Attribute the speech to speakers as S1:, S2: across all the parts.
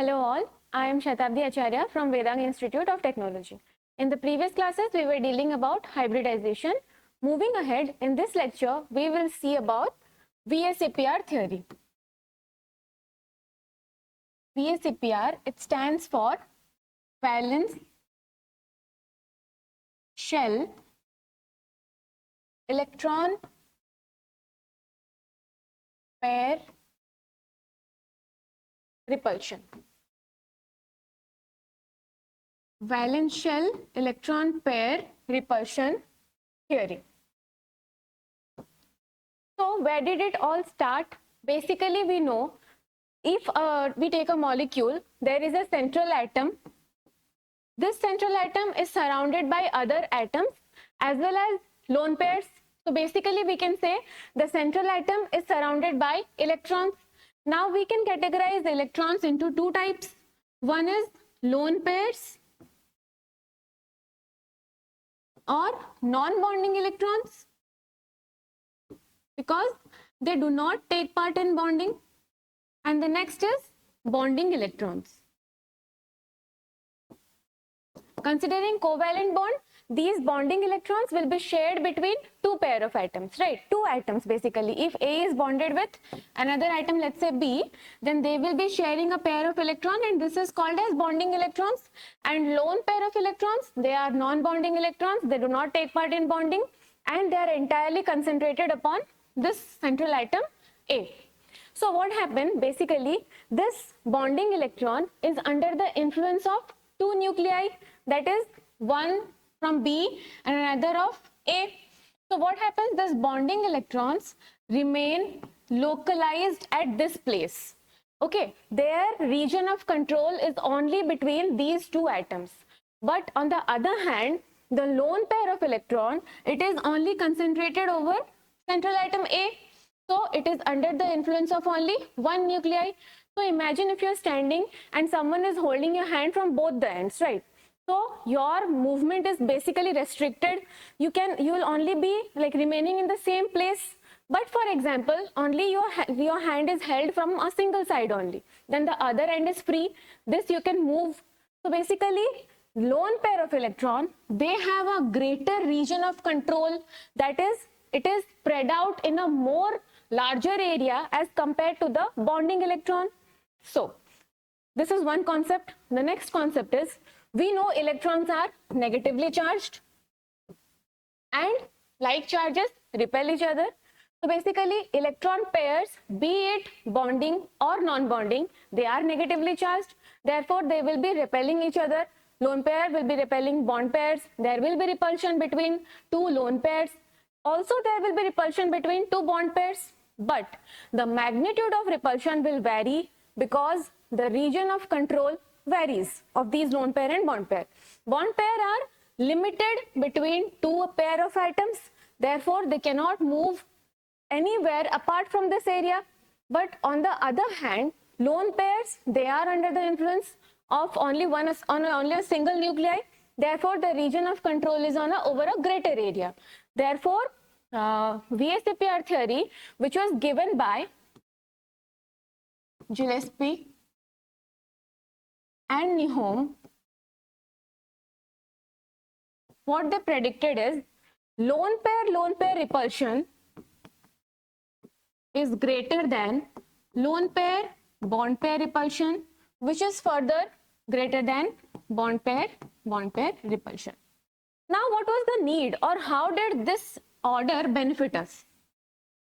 S1: Hello all, I am Shatabdi Acharya from Vedang Institute of Technology. In the previous classes, we were dealing about hybridization. Moving ahead, in this lecture, we will see about VSEPR theory. VSEPR, it stands for Valence Shell Electron Pair Repulsion. Valence shell electron pair repulsion theory. So where did it all start? Basically, we know if we take a molecule, there is a central atom. This central atom is surrounded by other atoms as well as lone pairs. So basically, we can say the central atom is surrounded by electrons. Now we can categorize electrons into two types. One is lone pairs or non-bonding electrons, because they do not take part in bonding, and the next is bonding electrons. Considering covalent bond, these bonding electrons will be shared between two pair of atoms, right? Two atoms basically. If A is bonded with another atom, let's say B, then they will be sharing a pair of electron, and this is called as bonding electrons. And lone pair of electrons, they are non-bonding electrons, they do not take part in bonding, and they are entirely concentrated upon this central atom A. So what happened? Basically, this bonding electron is under the influence of two nuclei, that is one from B and another of A. So what happens? These bonding electrons remain localized at this place. Okay, their region of control is only between these two atoms. But on the other hand, the lone pair of electron, it is only concentrated over central atom A. So it is under the influence of only one nuclei. So imagine if you're standing and someone is holding your hand from both the ends, right? So your movement is basically restricted. You will only be like remaining in the same place. But for example, only your hand is held from a single side only. Then the other end is free. This you can move. So basically, lone pair of electron, they have a greater region of control. That is, it is spread out in a more larger area as compared to the bonding electron. So this is one concept. The next concept is, we know electrons are negatively charged and like charges repel each other. So basically, electron pairs, be it bonding or non-bonding, they are negatively charged. Therefore, they will be repelling each other. Lone pair will be repelling bond pairs. There will be repulsion between two lone pairs. Also, there will be repulsion between two bond pairs. But the magnitude of repulsion will vary because the region of control varies of these lone pair and bond pair. Bond pair are limited between two pair of atoms. Therefore, they cannot move anywhere apart from this area. But on the other hand, lone pairs, they are under the influence of only a single nuclei. Therefore, the region of control is over a greater area. Therefore, VSEPR theory, which was given by Gillespie and Nihom, what they predicted is lone pair repulsion is greater than lone pair bond pair repulsion, which is further greater than bond pair repulsion. Now, what was the need, or how did this order benefit us?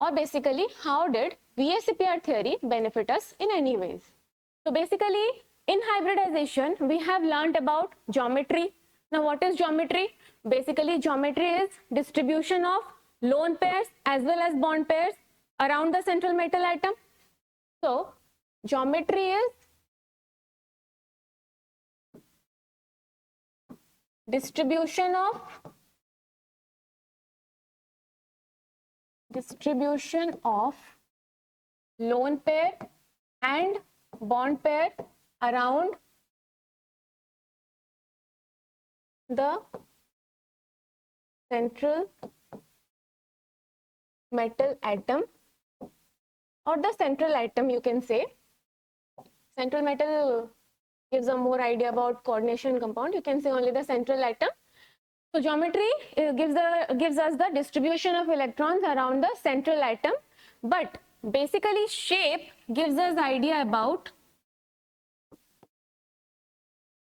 S1: Or basically, how did VSEPR theory benefit us in any ways? So basically, in hybridization, we have learned about geometry. Now, what is geometry? Basically, geometry is distribution of lone pairs as well as bond pairs around the central metal atom. So, geometry is distribution of lone pair and bond pair around the central metal atom, or the central atom, you can say. Central metal gives a more idea about coordination compound. You can say only the central atom. So geometry gives us the distribution of electrons around the central atom, but basically shape gives us idea about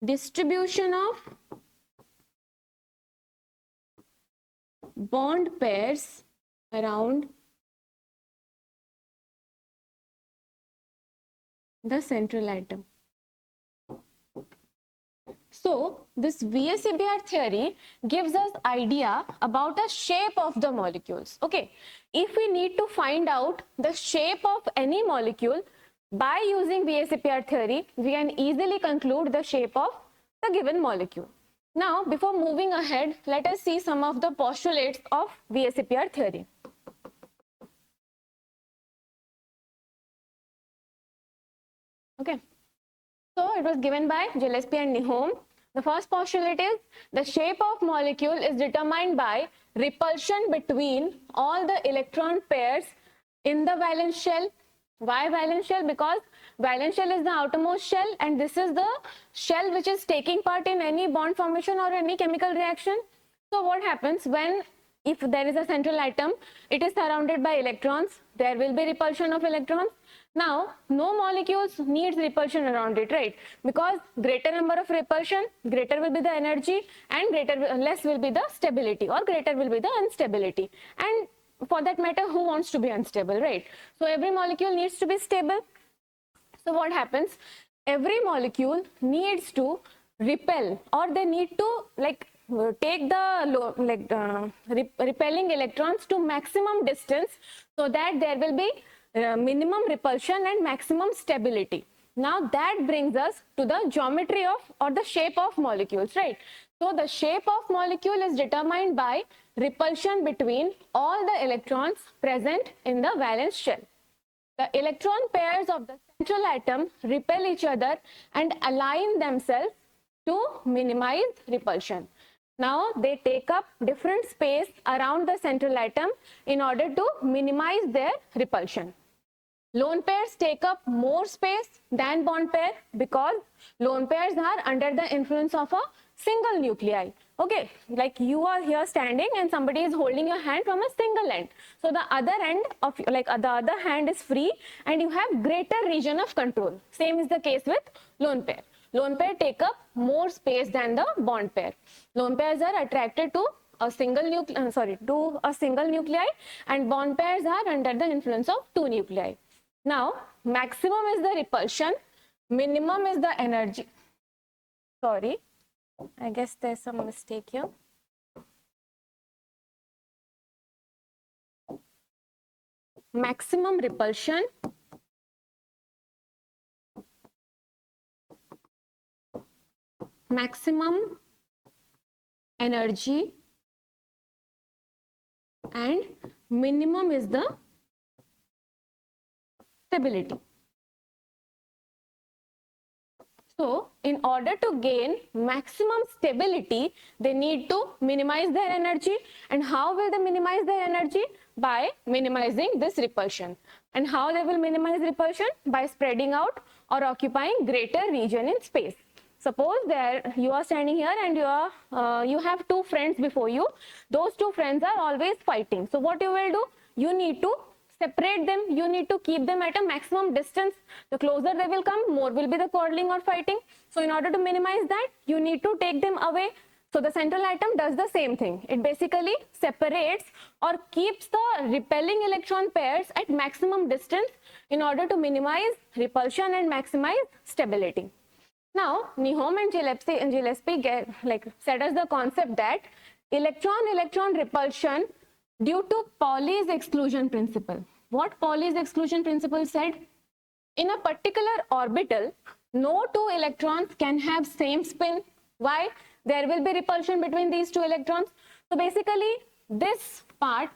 S1: distribution of bond pairs around the central atom. So this VSEPR theory gives us idea about the shape of the molecules. Okay, if we need to find out the shape of any molecule by using VSEPR theory, we can easily conclude the shape of the given molecule. Now, before moving ahead, let us see some of the postulates of VSEPR theory. Okay, so it was given by Gillespie and Nihom. The first postulate is the shape of molecule is determined by repulsion between all the electron pairs in the valence shell. Why valence shell? Because valence shell is the outermost shell, and this is the shell which is taking part in any bond formation or any chemical reaction. So what happens when, if there is a central atom, it is surrounded by electrons, there will be repulsion of electrons. Now, no molecules needs repulsion around it, right? Because greater number of repulsion, greater will be the energy, and less will be the stability, or greater will be the instability. And for that matter, who wants to be unstable, right? So every molecule needs to be stable. So what happens? Every molecule needs to repel, or they need to take the repelling electrons to maximum distance, so that there will be minimum repulsion and maximum stability. Now that brings us to the geometry of, or the shape of molecules, right? So the shape of molecule is determined by repulsion between all the electrons present in the valence shell. The electron pairs of the central atom repel each other and align themselves to minimize repulsion. Now they take up different space around the central atom in order to minimize their repulsion. Lone pairs take up more space than bond pair because lone pairs are under the influence of a single nuclei. Okay, like you are here standing and somebody is holding your hand from a single end. So the other end of, the other hand is free and you have greater region of control. Same is the case with lone pair. Lone pair take up more space than the bond pair. Lone pairs are attracted to a single nuclei, and bond pairs are under the influence of two nuclei. Now, maximum is the repulsion, minimum is the energy. Sorry, I guess there's some mistake here. Maximum repulsion, maximum energy, and minimum is the stability. So, in order to gain maximum stability, they need to minimize their energy. And how will they minimize their energy? By minimizing this repulsion. And how they will minimize repulsion? By spreading out or occupying greater region in space. Suppose you are standing here and you have two friends before you. Those two friends are always fighting. So what you will do? You need to separate them. You need to keep them at a maximum distance. The closer they will come, more will be the quarreling or fighting. So in order to minimize that, you need to take them away. So the central atom does the same thing. It basically separates or keeps the repelling electron pairs at maximum distance in order to minimize repulsion and maximize stability. Now, Nihom and Gillespie said us the concept that electron-electron repulsion due to Pauli's exclusion principle. What Pauli's exclusion principle said? In a particular orbital, no two electrons can have same spin. Why? There will be repulsion between these two electrons. So basically, this part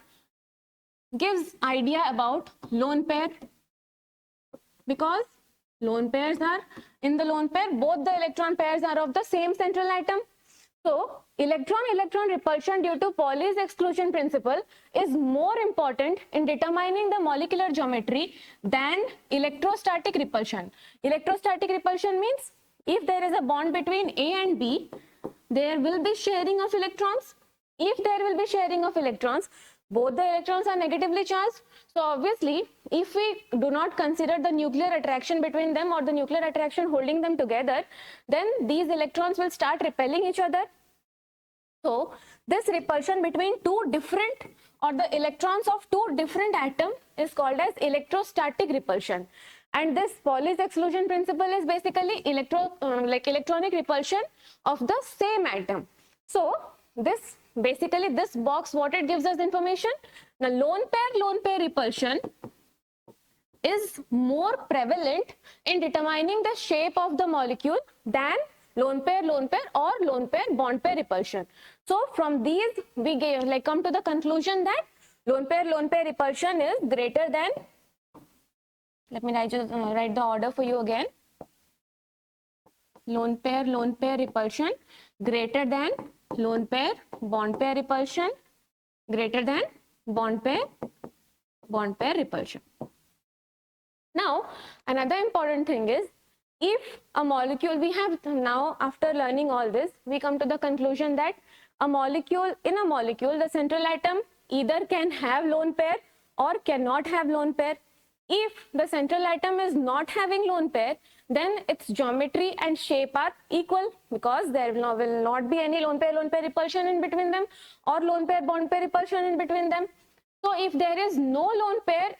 S1: gives idea about lone pair, because lone pairs are, in the lone pair, both the electron pairs are of the same central atom. So, electron-electron repulsion due to Pauli's exclusion principle is more important in determining the molecular geometry than electrostatic repulsion. Electrostatic repulsion means If there is a bond between A and B, there will be sharing of electrons. If there will be sharing of electrons, both the electrons are negatively charged. So obviously, if we do not consider the nuclear attraction between them or the nuclear attraction holding them together, then these electrons will start repelling each other. So this repulsion between two different, or the electrons of two different atoms, is called as electrostatic repulsion. And this Pauli's exclusion principle is basically electronic repulsion of the same atom. So this basically, this box, what it gives us information, the lone pair repulsion is more prevalent in determining the shape of the molecule than lone pair or lone pair bond pair repulsion. So from these we come to the conclusion that lone pair repulsion is greater than, let me write the order for you again. Lone pair repulsion greater than lone pair bond pair repulsion, greater than bond pair repulsion. Now another important thing is, if a molecule, we have now, after learning all this, we come to the conclusion that in a molecule the central atom either can have lone pair or cannot have lone pair. If the central atom is not having lone pair, then its geometry and shape are equal, because there will not be any lone pair repulsion in between them or lone pair bond pair repulsion in between them. So if there is no lone pair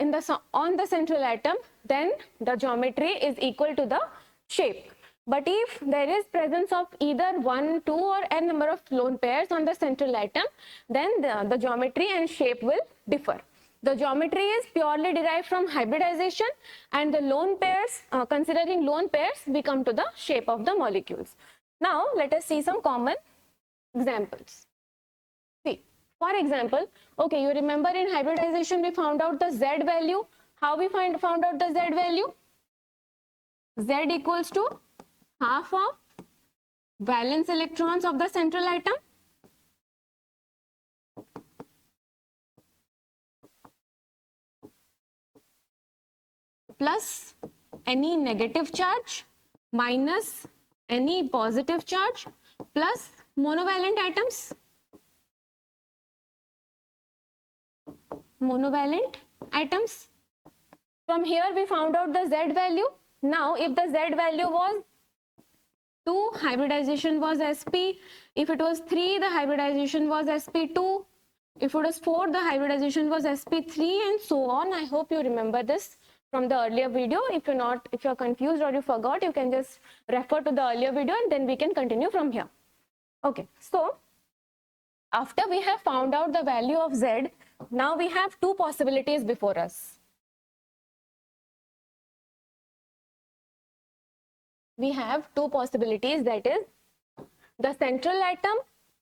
S1: on the central atom, then the geometry is equal to the shape. But if there is presence of either 1, 2 or n number of lone pairs on the central atom, then the geometry and shape will differ. The geometry is purely derived from hybridization, and the lone pairs, considering lone pairs, we come to the shape of the molecules. Now let us see some common examples. See, for example, okay, you remember in hybridization we found out the Z value. How we found out the Z value? Z equals to half of valence electrons of the central atom plus any negative charge minus any positive charge plus monovalent atoms. From here we found out the Z value. Now if the Z value was 2, hybridization was sp. If it was 3, the hybridization was sp2. If it was 4, the hybridization was sp3, and so on. I hope you remember this from the earlier video. If you're confused or you forgot, you can just refer to the earlier video and then we can continue from here. Okay, so after we have found out the value of Z, now we have two possibilities before us. We have two possibilities, that is, the central atom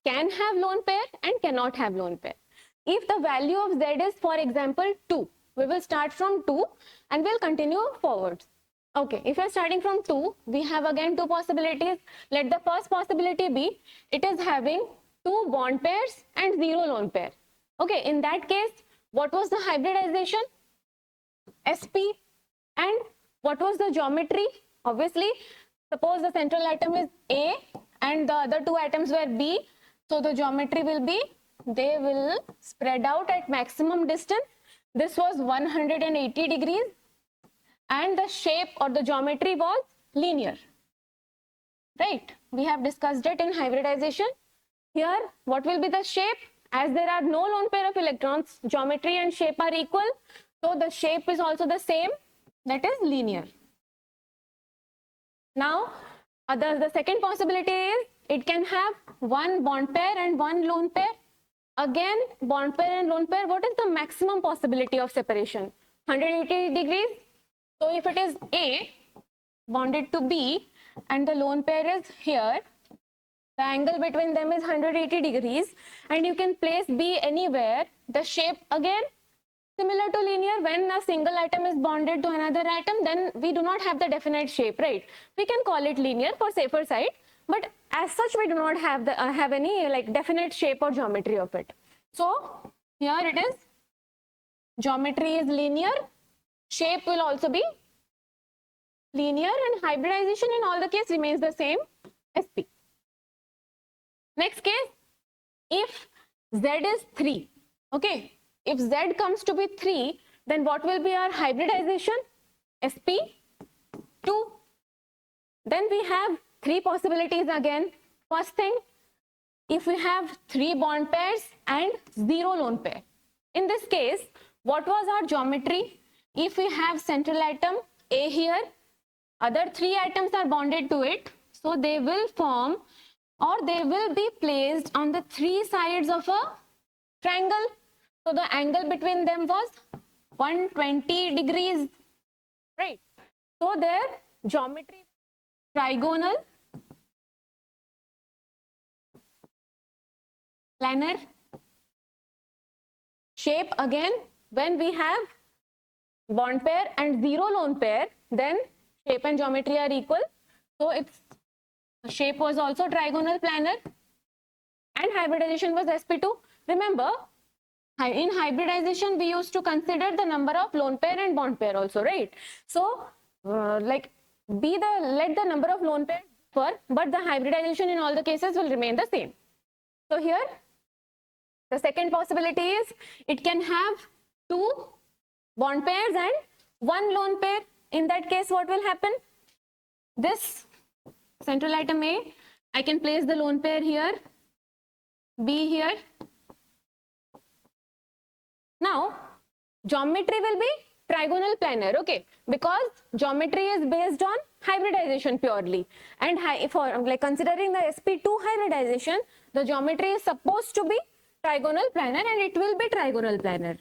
S1: can have lone pair and cannot have lone pair. If the value of Z is, for example, 2, we will start from 2 and we'll continue forwards. Okay, if you're starting from 2, we have again two possibilities. Let the first possibility be, it is having 2 bond pairs and 0 lone pair. Okay, in that case, what was the hybridization? sp. And what was the geometry? Obviously, suppose the central atom is A and the other two atoms were B. So the geometry will be, they will spread out at maximum distance. This was 180 degrees and the shape or the geometry was linear. Right? We have discussed it in hybridization. Here, what will be the shape? As there are no lone pair of electrons, geometry and shape are equal. So the shape is also the same, that is linear. Now, the second possibility is, it can have 1 bond pair and 1 lone pair. Again, bond pair and lone pair, what is the maximum possibility of separation? 180 degrees. So if it is A bonded to B and the lone pair is here, the angle between them is 180 degrees, and you can place B anywhere. The shape again similar to linear. When a single atom is bonded to another atom, then we do not have the definite shape, right? We can call it linear for safer side, but as such we do not have the have any like definite shape or geometry of it. So here it is, geometry is linear, shape will also be linear, and hybridization in all the case remains the same, sp. Next case, if z is 3, okay, if z comes to be 3, then what will be our hybridization? sp2. Then we have three possibilities again. First thing, if we have 3 bond pairs and 0 lone pair. In this case, what was our geometry? If we have central atom A here, other 3 atoms are bonded to it, so they will form, or they will be placed on the 3 sides of a triangle. So the angle between them was 120 degrees, right? So their geometry trigonal, planar shape. Again, when we have bond pair and 0 lone pair, then shape and geometry are equal. So its shape was also trigonal, planar, and hybridization was sp2. Remember, in hybridization we used to consider the number of lone pair and bond pair also, right? So let the number of lone pairs differ, but the hybridization in all the cases will remain the same. So here the second possibility is it can have 2 bond pairs and 1 lone pair. In that case, what will happen? This central atom A, I can place the lone pair here, B here. Now geometry will be trigonal, planar, okay, because geometry is based on hybridization purely, and considering the sp2 hybridization, the geometry is supposed to be trigonal, planar, and it will be trigonal, planar,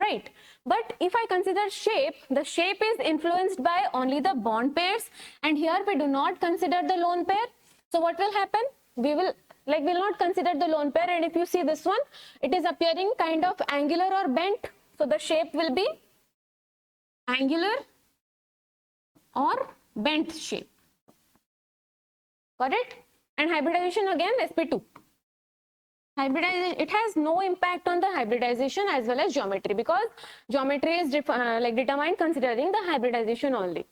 S1: right? But if I consider shape, the shape is influenced by only the bond pairs, and here we do not consider the lone pair. So what will happen? We will not consider the lone pair, and if you see this one, it is appearing kind of angular or bent. So the shape will be angular or bent shape. Got it? And hybridization again sp2. Hybridization, it has no impact on the hybridization as well as geometry, because geometry is determined considering the hybridization only.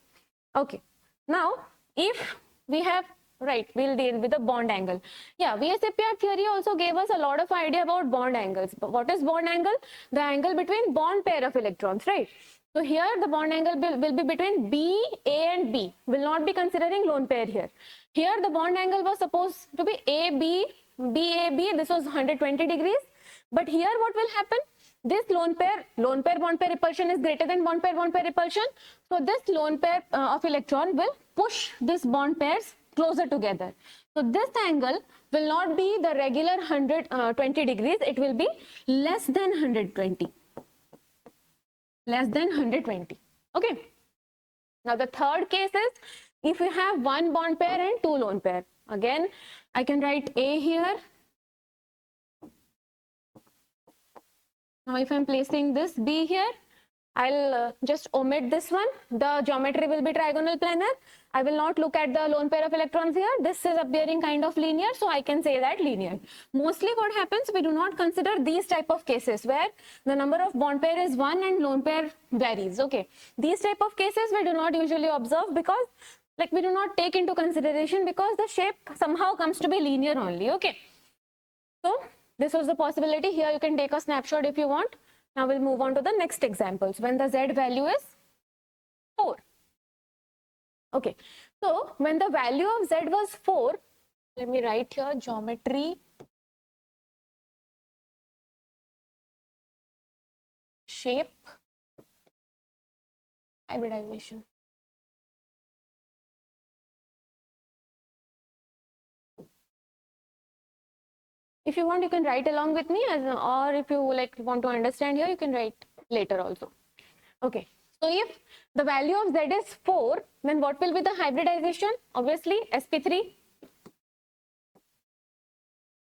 S1: Okay. Now, if we have, right, we'll deal with the bond angle. Yeah, VSAPR theory also gave us a lot of idea about bond angles. But what is bond angle? The angle between bond pair of electrons, right? So here the bond angle will be between B, A and B. Will not be considering lone pair here. Here the bond angle was supposed to be AB, BAB. This was 120 degrees. But here what will happen? This lone pair bond pair repulsion is greater than bond pair repulsion. So this lone pair of electron will push this bond pairs closer together. So this angle will not be the regular 120 degrees. It will be less than 120. Less than 120. Okay. Now the third case is if you have 1 bond pair and 2 lone pair. Again, I can write A here. Now if I'm placing this B here, I'll just omit this one. The geometry will be trigonal, planar. I will not look at the lone pair of electrons here. This is appearing kind of linear, so I can say that linear. Mostly what happens, we do not consider these type of cases where the number of bond pair is 1 and lone pair varies. Okay, these type of cases we do not usually observe, because we do not take into consideration, because the shape somehow comes to be linear only. Okay, so this was the possibility. Here you can take a snapshot if you want. Now we'll move on to the next examples when the Z value is 4. Okay, so when the value of Z was 4, let me write here geometry, shape, hybridization. If you want, you can write along with me, or if you want to understand here, you can write later also. Okay, so if the value of Z is 4, then what will be the hybridization? Obviously sp3,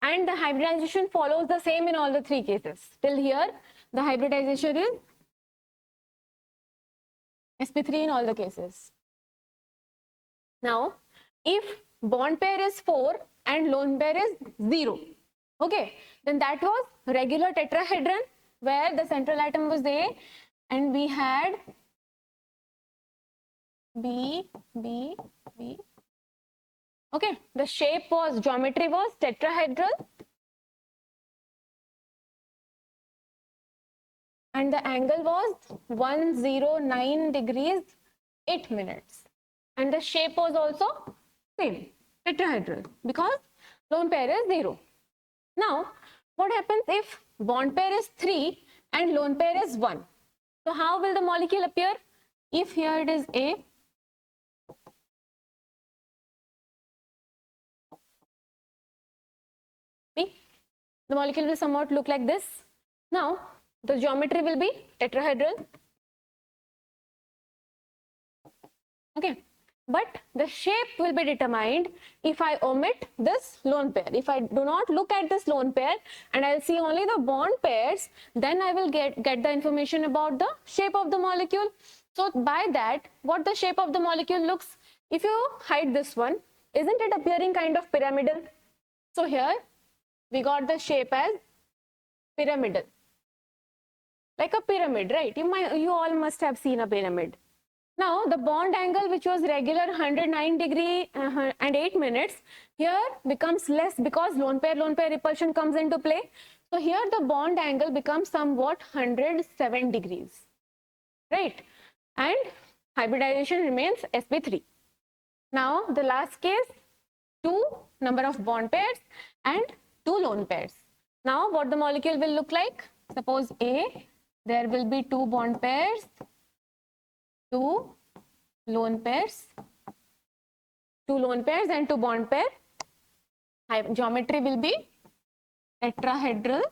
S1: and the hybridization follows the same in all the 3 cases. Till here the hybridization is sp3 in all the cases. Now if bond pair is 4 and lone pair is 0, okay, then that was regular tetrahedron where the central atom was A and we had B, B, B. Okay, the shape was, geometry was tetrahedral, and the angle was 109 degrees 8 minutes, and the shape was also same, tetrahedral, because lone pair is 0. Now, what happens if bond pair is 3 and lone pair is 1? So how will the molecule appear? If here it is A, B, the molecule will somewhat look like this. Now, the geometry will be tetrahedral. Okay, but the shape will be determined if I omit this lone pair. If I do not look at this lone pair and I'll see only the bond pairs, then I will get the information about the shape of the molecule. So by that, what the shape of the molecule looks, if you hide this one, isn't it appearing kind of pyramidal? So here we got the shape as pyramidal, like a pyramid, right? You all must have seen a pyramid. Now the bond angle, which was regular 109 degree and 8 minutes, here becomes less because lone pair repulsion comes into play. So here the bond angle becomes somewhat 107 degrees, right? And hybridization remains sp3. Now the last case, 2 number of bond pairs and 2 lone pairs. Now what the molecule will look like? Suppose A, there will be 2 bond pairs, 2 lone pairs, 2 lone pairs and 2 bond pair. Geometry will be tetrahedral.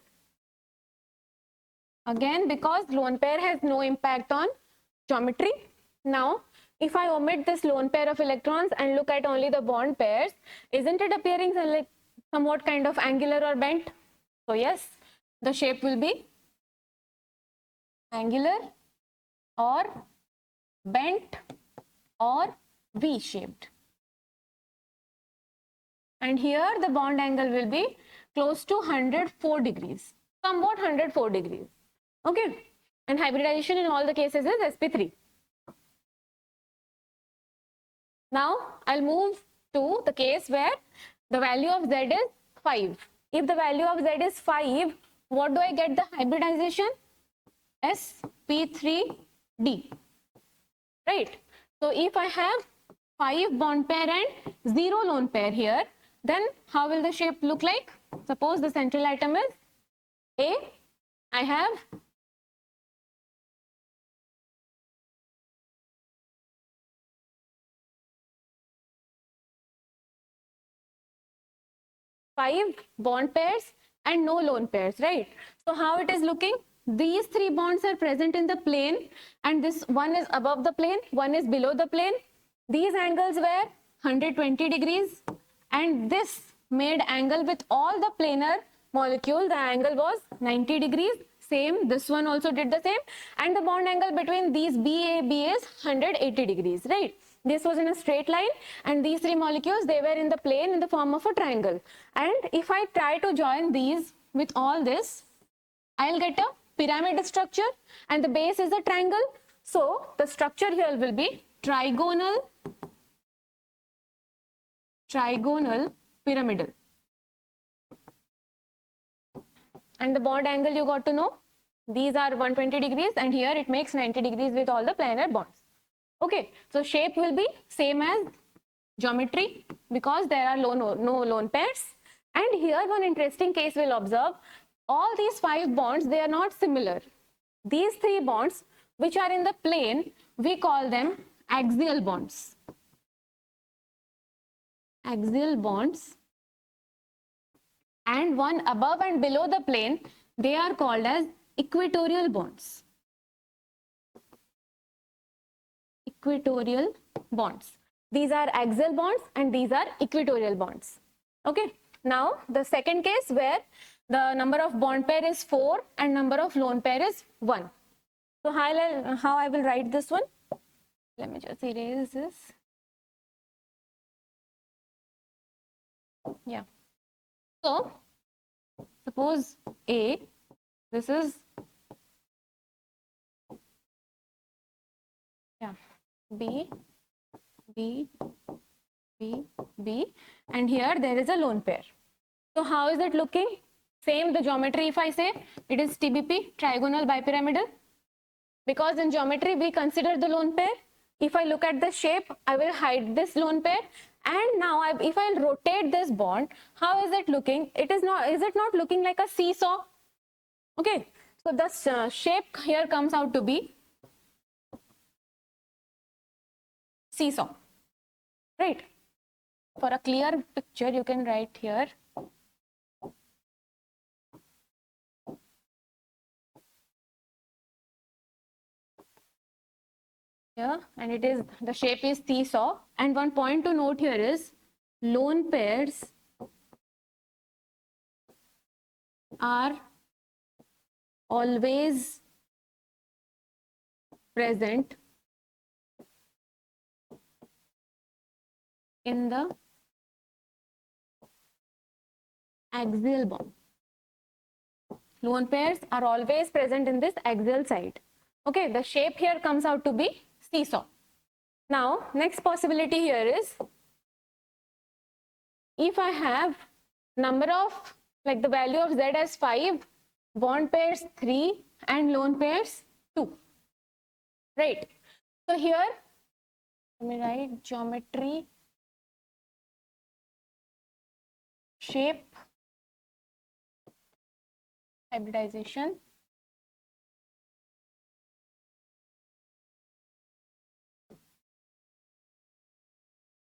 S1: Again, because lone pair has no impact on geometry. Now, if I omit this lone pair of electrons and look at only the bond pairs, isn't it appearing like somewhat kind of angular or bent? So yes, the shape will be angular or bent or V-shaped. And here the bond angle will be close to 104 degrees, somewhat 104 degrees. Okay, and hybridization in all the cases is sp3. Now I'll move to the case where the value of Z is 5. If the value of Z is 5, what do I get the hybridization? sp3d, right? So if I have 5 bond pair and 0 lone pair here, then how will the shape look like? Suppose the central atom is A. I have 5 bond pairs and no lone pairs, right? So how it is looking? These 3 bonds are present in the plane, and this one is above the plane, one is below the plane. These angles were 120 degrees, and this made angle with all the planar molecule, the angle was 90 degrees. Same, this one also did the same, and the bond angle between these BA is 180 degrees, right? This was in a straight line, and these 3 molecules, they were in the plane in the form of a triangle. And if I try to join these with all this, I'll get a pyramid structure, and the base is a triangle. So the structure here will be trigonal pyramidal. And the bond angle you got to know, these are 120 degrees, and here it makes 90 degrees with all the planar bonds. Okay, so shape will be same as geometry because there are no lone pairs. And here one interesting case we'll observe, all these 5 bonds, they are not similar. These 3 bonds which are in the plane, we call them axial bonds. Axial bonds. And one above and below the plane, they are called as equatorial bonds. Equatorial bonds. These are axial bonds and these are equatorial bonds. Okay. Now the second case where the number of bond pair is 4 and number of lone pair is 1. So how I will write this one? Let me just erase this. Yeah. So suppose A, this is Yeah, B, B, B, B, and here there is a lone pair. So how is it looking? Same the geometry. If I say it is TBP, trigonal bipyramidal, because in geometry we consider the lone pair. If I look at the shape, I will hide this lone pair. And now if I rotate this bond, how is it looking? It is not. Is it not looking like a seesaw? Okay. So the shape here comes out to be seesaw, right? For a clear picture, you can write here. Here, and it is the shape is seesaw. And one point to note here is lone pairs are always present in the axial bond. Lone pairs are always present in this axial side. Okay, the shape here comes out to be seesaw. Now, next possibility here is if I have number of, like the value of Z as 5, bond pairs 3 and lone pairs 2. Right. So here, let me write geometry, shape, hybridization.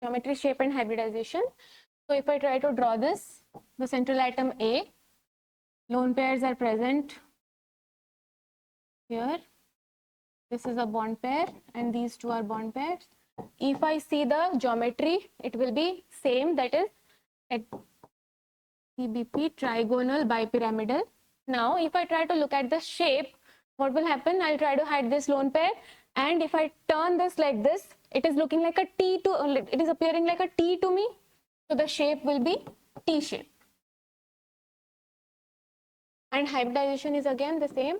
S1: Geometry, shape and hybridization. So if I try to draw this, the central atom A, lone pairs are present here. This is a bond pair and these two are bond pairs. If I see the geometry, it will be same, that is at TBP, trigonal bipyramidal. Now if I try to look at the shape, what will happen? I'll try to hide this lone pair, and if I turn this like this, it is looking like a T to, it is appearing like a T to me. So the shape will be T shape. And hybridization is again the same,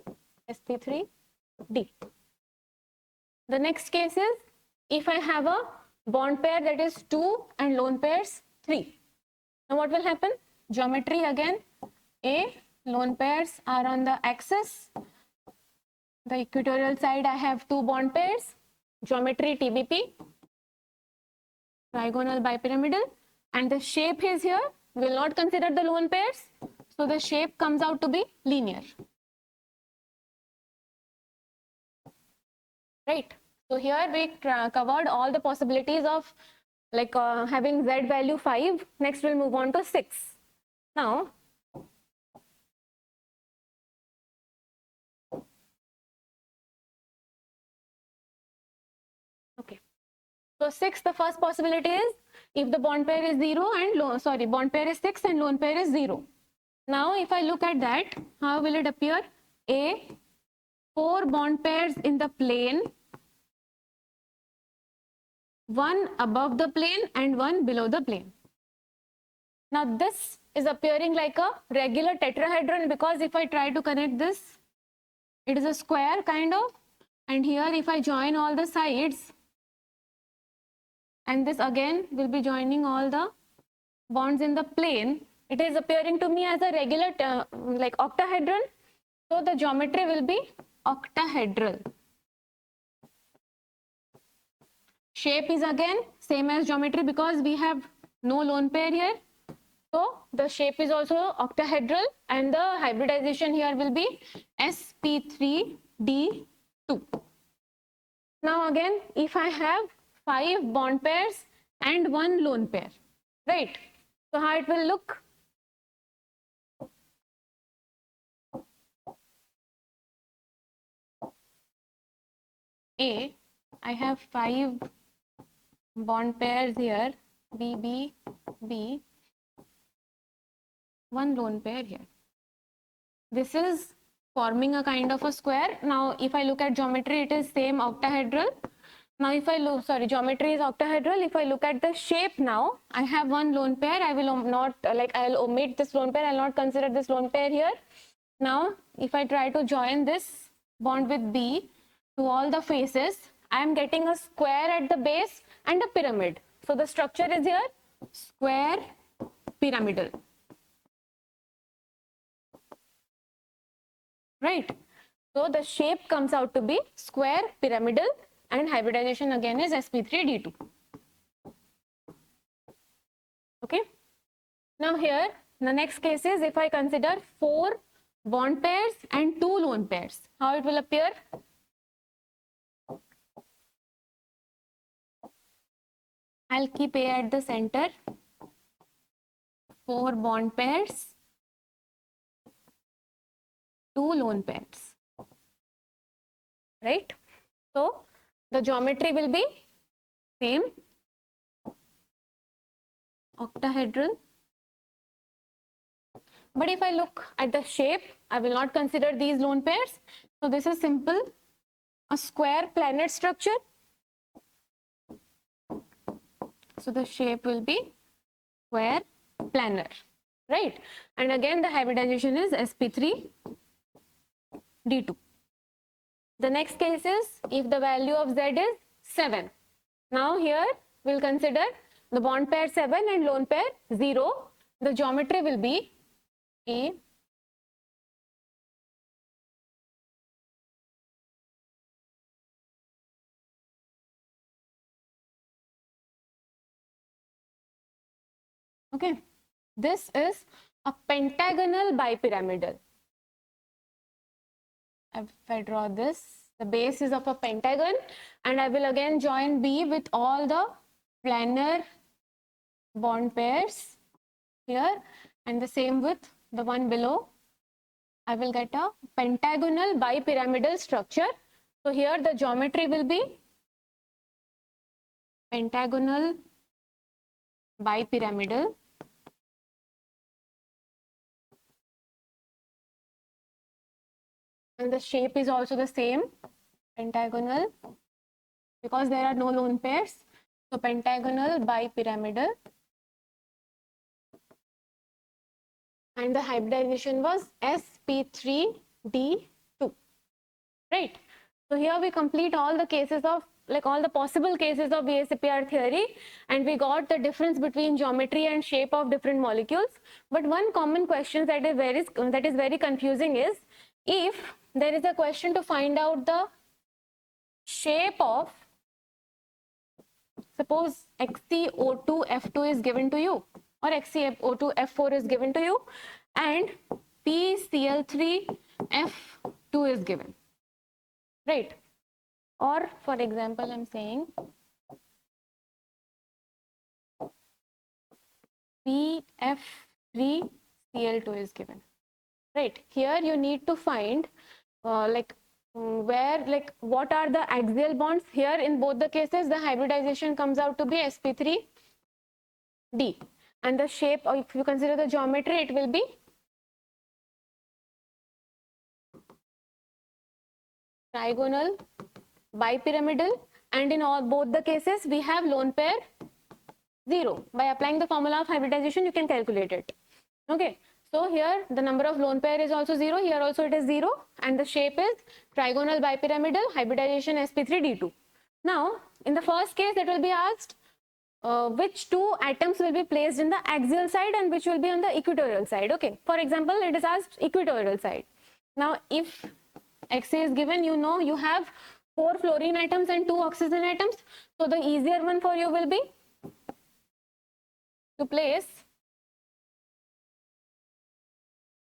S1: sp3d. The next case is if I have a bond pair that is 2 and lone pairs 3. Now what will happen? Geometry again, A, lone pairs are on the axis. The equatorial side I have 2 bond pairs. Geometry TBP, trigonal bipyramidal, and the shape is here. We will not consider the lone pairs. So the shape comes out to be linear. Right. So here we covered all the possibilities of like having Z value 5. Next we'll move on to 6. Now, okay. So 6, the first possibility is if the bond pair is 0 and bond pair is 6 and lone pair is 0. Now if I look at that, how will it appear? A, 4 bond pairs in the plane, 1 above the plane and 1 below the plane. Now this is appearing like a regular tetrahedron, because if I try to connect this, it is a square kind of, and here if I join all the sides, and this again will be joining all the bonds in the plane, it is appearing to me as a regular like octahedron. So the geometry will be octahedral. Shape is again same as geometry because we have no lone pair here. So the shape is also octahedral, and the hybridization here will be sp3d2. Now again, if I have 5 bond pairs and 1 lone pair, right? So how it will look? A, I have 5 bond pairs here, B, B, B, 1 lone pair here. This is forming a kind of a square. Now if I look at geometry, it is same octahedral. Now if I look, geometry is octahedral. If I look at the shape now, I have 1 lone pair. I will not, I'll omit this lone pair. I'll not consider this lone pair here. Now if I try to join this bond with B to all the faces, I am getting a square at the base and a pyramid. So the structure is here square pyramidal, right? So the shape comes out to be square pyramidal, and hybridization again is sp3d2. Okay. Now here the next case is if I consider 4 bond pairs and 2 lone pairs, how it will appear? I'll keep A at the center, 4 bond pairs, 2 lone pairs, right? So the geometry will be same, octahedral. But if I look at the shape, I will not consider these lone pairs. So this is simple, a square planet structure. So the shape will be square planar, right? And again the hybridization is sp3d2. The next case is if the value of Z is 7. Now here we'll consider the bond pair 7 and lone pair 0. The geometry will be A, okay. This is a pentagonal bipyramidal. If I draw this, the base is of a pentagon, and I will again join B with all the planar bond pairs here, and the same with the one below. I will get a pentagonal bipyramidal structure. So here the geometry will be pentagonal bipyramidal, and the shape is also the same, pentagonal, because there are no lone pairs. So pentagonal bipyramidal, and the hybridization was sp3d2, right? So here we complete all the cases of, like, all the possible cases of VSEPR theory, and we got the difference between geometry and shape of different molecules. But one common question that is very confusing is if there is a question to find out the shape of, suppose XeO2F2 is given to you, or XeO2F4 is given to you, and PCl3F2 is given, right? Or for example, I'm saying PF3Cl2 is given, right? Here you need to find what are the axial bonds. Here in both the cases the hybridization comes out to be sp3d, and the shape, or if you consider the geometry, it will be trigonal bipyramidal, and in both the cases we have lone pair 0. By applying the formula of hybridization you can calculate it. Okay, so here the number of lone pair is also 0, here also it is 0, and the shape is trigonal bipyramidal, hybridization sp3d2. Now in the first case it will be asked which 2 atoms will be placed in the axial side and which will be on the equatorial side. Okay, for example, it is asked equatorial side. Now if Xa is given, you know you have 4 fluorine atoms and 2 oxygen atoms, so the easier one for you will be to place,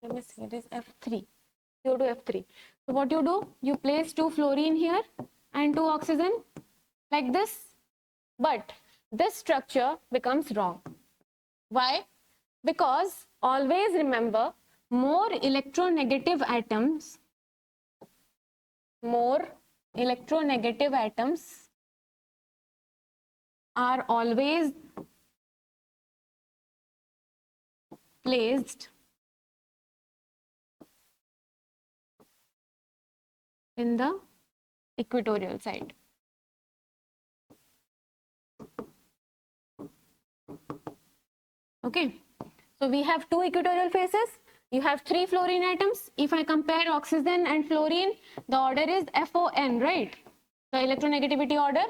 S1: let me see, it is F3, CO2 F3. So what you do, you place 2 fluorine here and 2 oxygen like this, but this structure becomes wrong. Why? Because always remember, more electronegative atoms are always placed in the equatorial side. Okay, so we have 2 equatorial faces. You have 3 fluorine atoms. If I compare oxygen and fluorine, the order is FON, right? The electronegativity order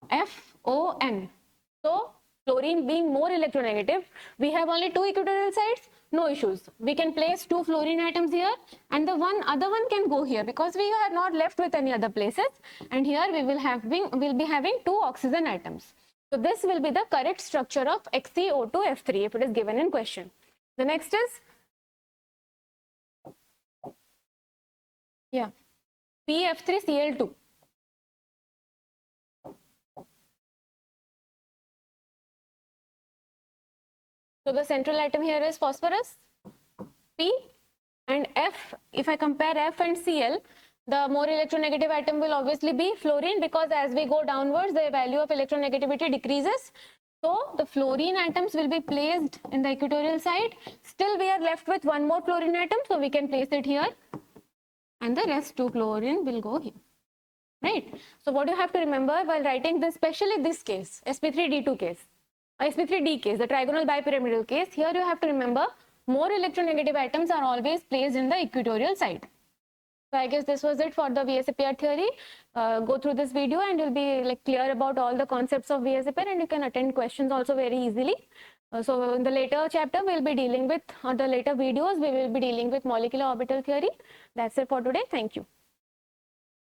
S1: FON. So fluorine being more electronegative, we have only 2 equatorial sides, no issues. We can place 2 fluorine atoms here and the other one can go here because we are not left with any other places, and here we will be having 2 oxygen atoms. So this will be the correct structure of XeO2F3 if it is given in question. The next is PF3Cl2. So the central atom here is phosphorus, P, and F. If I compare F and Cl, the more electronegative atom will obviously be fluorine, because as we go downwards, the value of electronegativity decreases. So the fluorine atoms will be placed in the equatorial side. Still we are left with 1 more fluorine atom, so we can place it here, and the rest 2 fluorine will go here. Right? So what you have to remember while writing this, especially this case, sp3d2 case, sp3d case, the trigonal bipyramidal case, here you have to remember more electronegative atoms are always placed in the equatorial side. So I guess this was it for the VSEPR theory. Go through this video and you'll be like clear about all the concepts of VSEPR, and you can attend questions also very easily. So in the later chapter, we'll be dealing with, or the later videos, we will be dealing with molecular orbital theory. That's it for today. Thank you.